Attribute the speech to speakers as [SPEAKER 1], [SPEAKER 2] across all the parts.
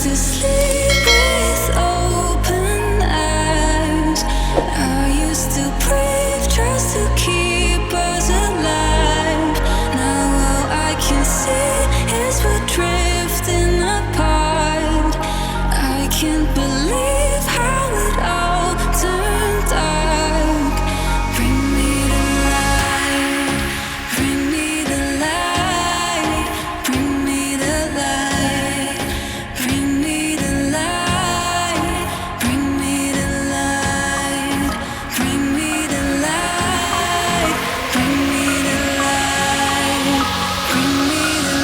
[SPEAKER 1] to sleep with open eyes. I used to brave just to keep us alive. Now all I can see is we're drifting apart. I can't believe how it all turned dark. Bring me the light, bring me the light, bring me the light, bring me the light, bring me the light, bring me the light, bring me the light, bring me the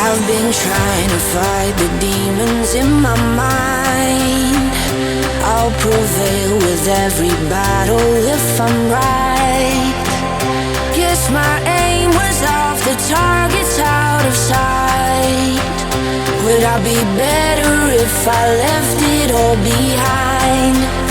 [SPEAKER 2] I've been trying to fight the demons in my mind. I'll prevail with every battle if I'm right. Guess my aim was off, the target's out of sight. Would I be better if I left it all behind?